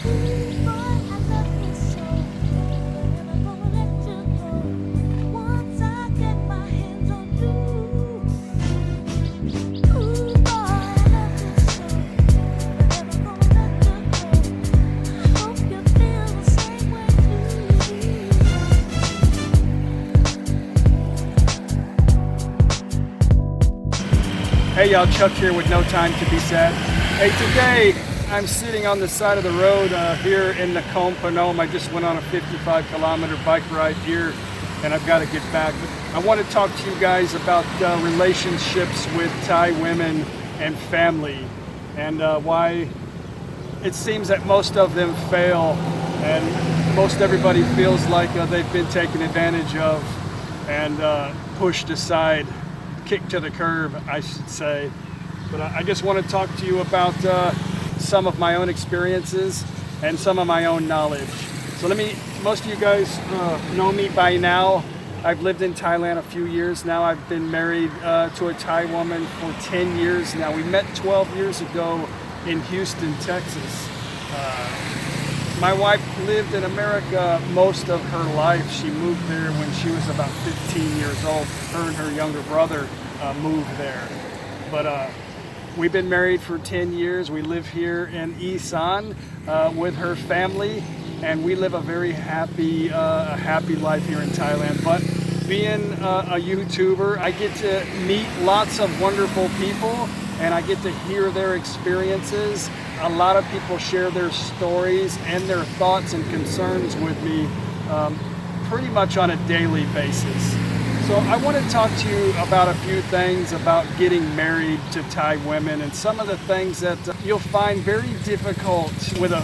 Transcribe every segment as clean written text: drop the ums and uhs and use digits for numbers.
Hey y'all, Chuck here with No Time to Be Sad. Hey, today I'm sitting on the side of the road here in the Phnom. I just went on a 55-kilometer bike ride here and I've got to get back. But I want to talk to you guys about relationships with Thai women and family and why it seems that most of them fail and most everybody feels like they've been taken advantage of and pushed aside. Kicked to the curb, I should say. But I just want to talk to you about some of my own experiences and some of my own knowledge. So most of you guys know me by now. I've lived in Thailand a few years now. I've been married to a Thai woman for 10 years now. We met 12 years ago in Houston, Texas. My wife lived in America most of her life. She moved there when she was about 15 years old. Her and her younger brother moved there. But we've been married for 10 years. We live here in Isan with her family, and we live a very happy life here in Thailand. But being a YouTuber, I get to meet lots of wonderful people, and I get to hear their experiences. A lot of people share their stories and their thoughts and concerns with me pretty much on a daily basis. So I want to talk to you about a few things about getting married to Thai women and some of the things that you'll find very difficult with a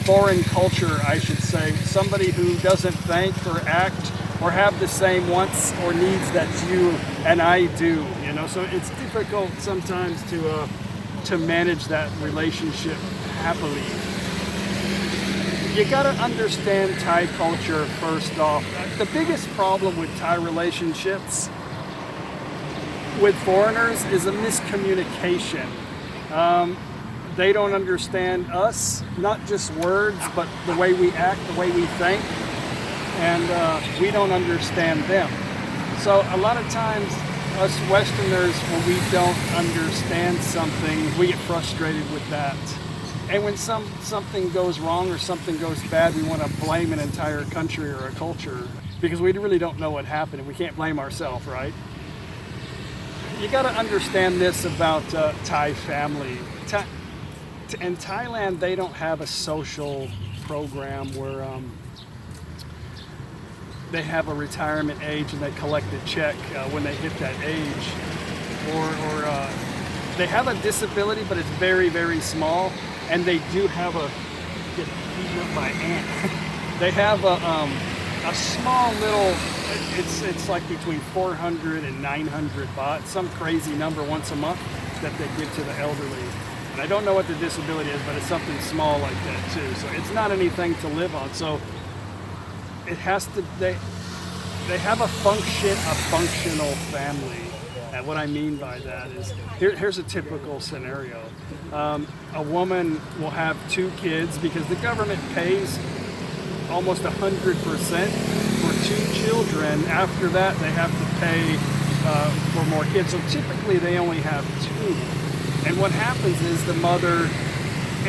foreign culture, I should say. Somebody who doesn't think or act or have the same wants or needs that you and I do, you know. So it's difficult sometimes to manage that relationship happily. You gotta understand Thai culture first off. The biggest problem with Thai relationships with foreigners is a miscommunication. They don't understand us, not just words, but the way we act, the way we think, and we don't understand them. So a lot of times, us Westerners, when we don't understand something, we get frustrated with that. And when something goes wrong or something goes bad, we want to blame an entire country or a culture because we really don't know what happened and we can't blame ourselves, right? You got to understand this about Thai family. In Thailand, they don't have a social program where they have a retirement age and they collect a check when they hit that age, or they have a disability, but it's very, very small. And they do have get beaten up by ant. They have a small little. It's like between 400 and 900 baht, some crazy number once a month that they give to the elderly. And I don't know what the disability is, but it's something small like that too. So it's not anything to live on. So it has to. They have a functional family. And what I mean by that is, here's a typical scenario. A woman will have 2 kids because the government pays almost 100% for 2 children. After that, they have to pay for more kids. So typically, they only have 2. And what happens is the mother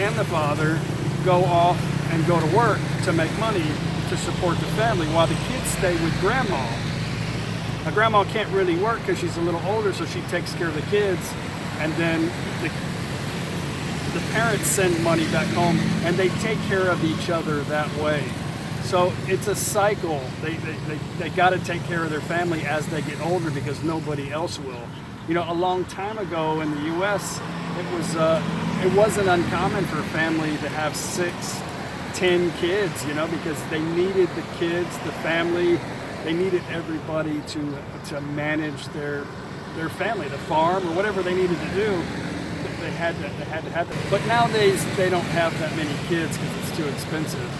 and the father go off and go to work to make money to support the family while the kids stay with grandma. Now, grandma can't really work because she's a little older, so she takes care of the kids, and then the parents send money back home, and they take care of each other that way. So it's a cycle. They got to take care of their family as they get older because nobody else will. You know, a long time ago in the U.S., it wasn't uncommon for a family to have 6, 10 kids, you know, because they needed the kids, the family. They needed everybody to manage their family, the farm, or whatever they needed to do. They had to have that. But nowadays they don't have that many kids because it's too expensive.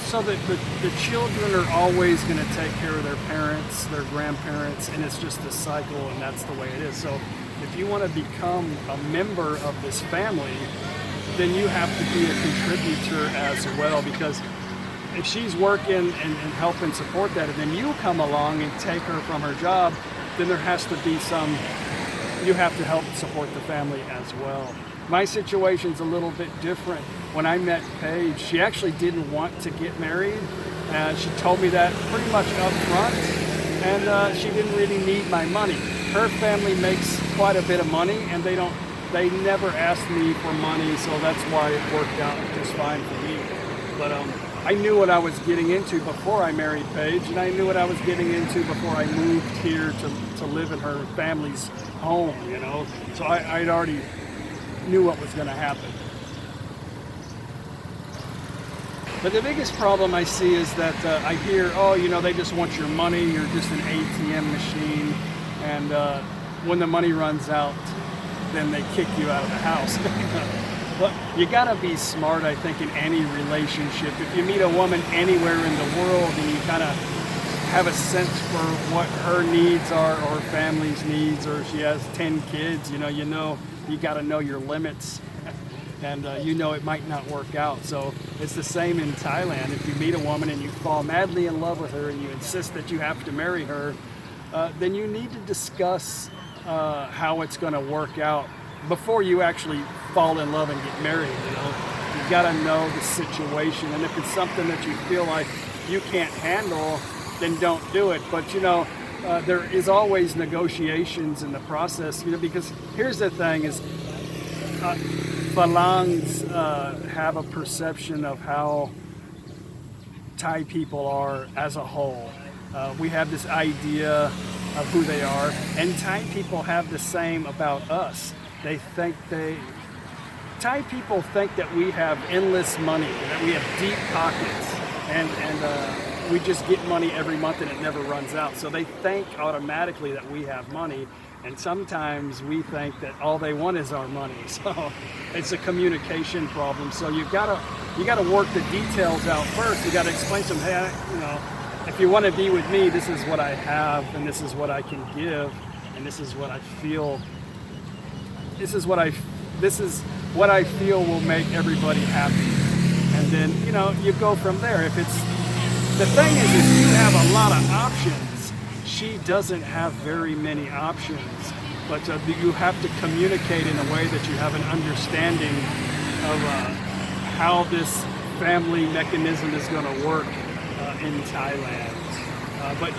So the children are always going to take care of their parents, their grandparents, and it's just a cycle, and that's the way it is. So if you want to become a member of this family, then you have to be a contributor as well, because if she's working and helping support that, and then you come along and take her from her job, then there has to be some, you have to help support the family as well. My situation's a little bit different. When I met Paige, she actually didn't want to get married. She told me that pretty much up front, and she didn't really need my money. Her family makes quite a bit of money, and they never asked me for money, so that's why it worked out just fine for me. But I knew what I was getting into before I married Paige, and I knew what I was getting into before I moved here to live in her family's home, you know. So I'd already knew what was going to happen. But the biggest problem I see is that I hear, oh, you know, they just want your money, you're just an ATM machine, and when the money runs out, then they kick you out of the house. But you gotta be smart, I think, in any relationship. If you meet a woman anywhere in the world and you kind of have a sense for what her needs are, or her family's needs, or if she has 10 kids, you gotta know your limits. And you know it might not work out. So it's the same in Thailand. If you meet a woman and you fall madly in love with her and you insist that you have to marry her, then you need to discuss how it's going to work out before you actually fall in love and get married. You've got to know the situation, and if it's something that you feel like you can't handle, then don't do it. But there is always negotiations in the process, because here's the thing is, Falangs have a perception of how Thai people are as a whole. We have this idea of who they are, and Thai people have the same about us. Thai people think that we have endless money, that we have deep pockets, and we just get money every month and it never runs out. So they think automatically that we have money. And sometimes we think that all they want is our money. So it's a communication problem. So you gotta work the details out first. You gotta explain to them, hey, if you want to be with me, this is what I have, and this is what I can give, and this is what I feel. This is what I feel will make everybody happy. And then you go from there. The thing is, if you have a lot of options, she doesn't have very many options, but you have to communicate in a way that you have an understanding of how this family mechanism is going to work in Thailand. But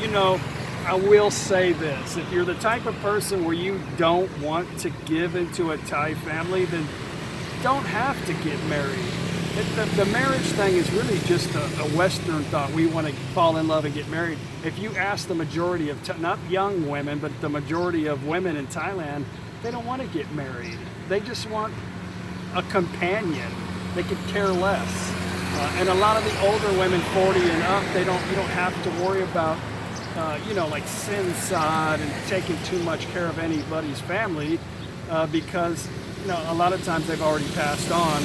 I will say this, if you're the type of person where you don't want to give into a Thai family, then don't have to get married. The marriage thing is really just a Western thought. We want to fall in love and get married. If you ask the majority of, not young women, but the majority of women in Thailand, they don't want to get married. They just want a companion. They could care less. And a lot of the older women, 40 and up, you don't have to worry about, like sin sod and taking too much care of anybody's family, because, a lot of times they've already passed on.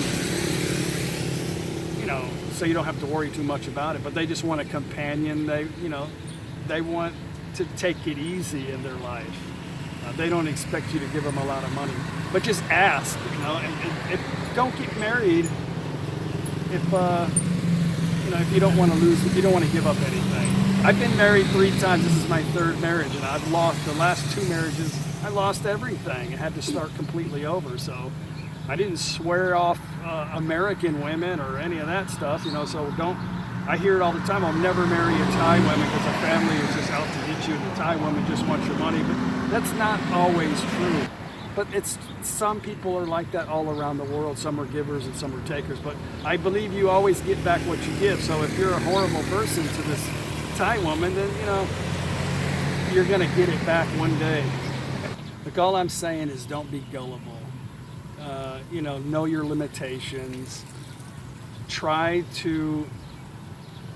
So you don't have to worry too much about it, but they just want a companion. They want to take it easy in their life. They don't expect you to give them a lot of money, but just ask, and don't get married if you don't want to lose, if you don't want to give up anything. I've been married 3 times. This is my 3rd marriage, and I've lost the last 2 marriages. I lost everything and had to start completely over. So I didn't swear off American women or any of that stuff, so I hear it all the time, I'll never marry a Thai woman because the family is just out to get you and the Thai woman just wants your money. But that's not always true. But some people are like that all around the world. Some are givers and some are takers. But I believe you always get back what you give. So if you're a horrible person to this Thai woman, then, you're going to get it back one day. Look, all I'm saying is don't be gullible. Know your limitations. Try to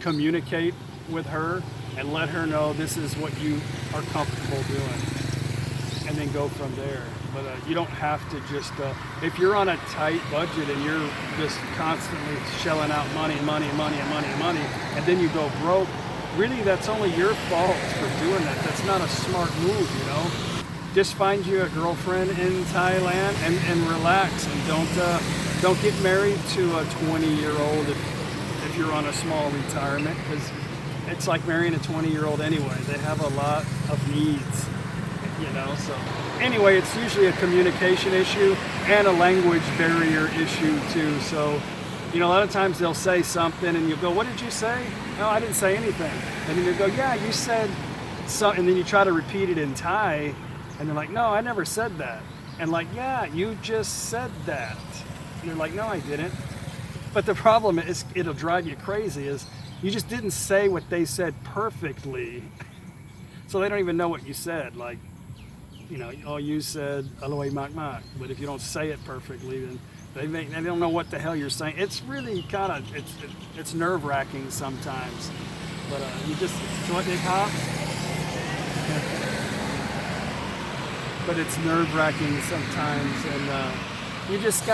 communicate with her and let her know this is what you are comfortable doing, and then go from there. But you don't have to just, if you're on a tight budget and you're just constantly shelling out money, and then you go broke, really that's only your fault for doing that. That's not a smart move, Just find you a girlfriend in Thailand and relax, and Don't get married to a 20-year-old if you're on a small retirement, because it's like marrying a 20-year-old anyway. They have a lot of needs, you know. So anyway, it's usually a communication issue and a language barrier issue too. So, you know, a lot of times they'll say something and you'll go, "What did you say?" "No, I didn't say anything." And then you go, "Yeah, you said so," and then you try to repeat it in Thai and they're like, "No, I never said that." And like, "Yeah, you just said that." And you're like, "No, I didn't." But the problem is, it'll drive you crazy, is you just didn't say what they said perfectly. So they don't even know what you said. Like, you know, "Oh, you said aloy mak mak," but if you don't say it perfectly, then they don't know what the hell you're saying. It's really kind of, it's nerve-wracking sometimes. But you just, but it's nerve-wracking sometimes, and you just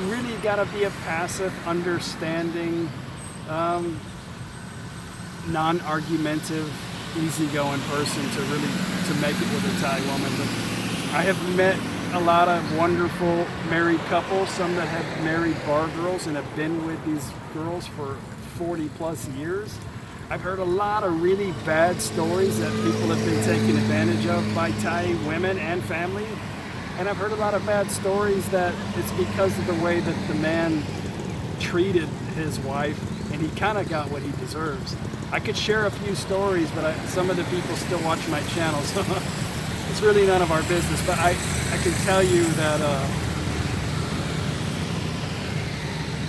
really gotta be a passive, understanding, non-argumentative, easygoing person to make it with a Thai woman. But I have met a lot of wonderful married couples, some that have married bar girls and have been with these girls for 40 plus years. I've heard a lot of really bad stories that people have been taken advantage of by Thai women and family. And I've heard a lot of bad stories that it's because of the way that the man treated his wife, and he kind of got what he deserves. I could share a few stories, but some of the people still watch my channel, so it's really none of our business. But I can tell you that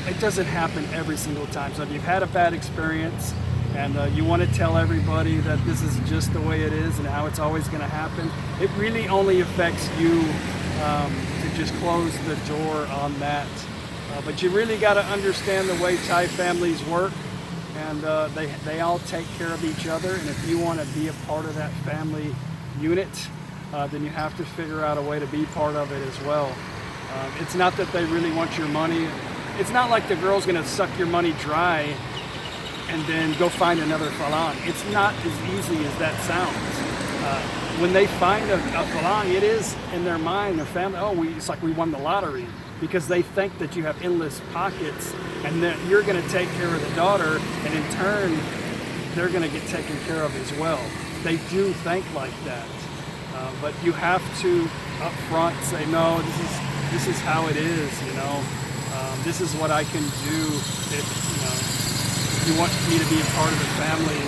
it doesn't happen every single time. So if you've had a bad experience and you want to tell everybody that this is just the way it is and how it's always going to happen, it really only affects you to just close the door on that. But you really got to understand the way Thai families work, and they all take care of each other. And if you want to be a part of that family unit, then you have to figure out a way to be part of it as well. It's not that they really want your money. It's not like the girl's going to suck your money dry and then go find another falang. It's not as easy as that sounds. When they find a falang, it is in their mind, their family, it's like we won the lottery, because they think that you have endless pockets and that you're going to take care of the daughter, and in turn, they're going to get taken care of as well. They do think like that. But you have to up front say, "No, this is how it is, you know. This is what I can do if you want me to be a part of the family.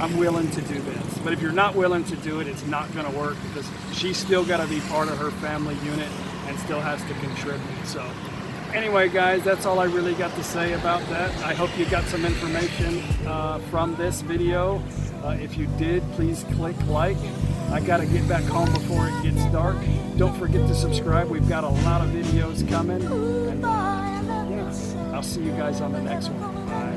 I'm willing to do this." But if you're not willing to do it, it's not going to work, because she's still got to be part of her family unit and still has to contribute. So anyway, guys, that's all I really got to say about that. I hope you got some information from this video. If you did, please click like. I got to get back home before it gets dark. Don't forget to subscribe. We've got a lot of videos coming. And yeah, I'll see you guys on the next one. Bye.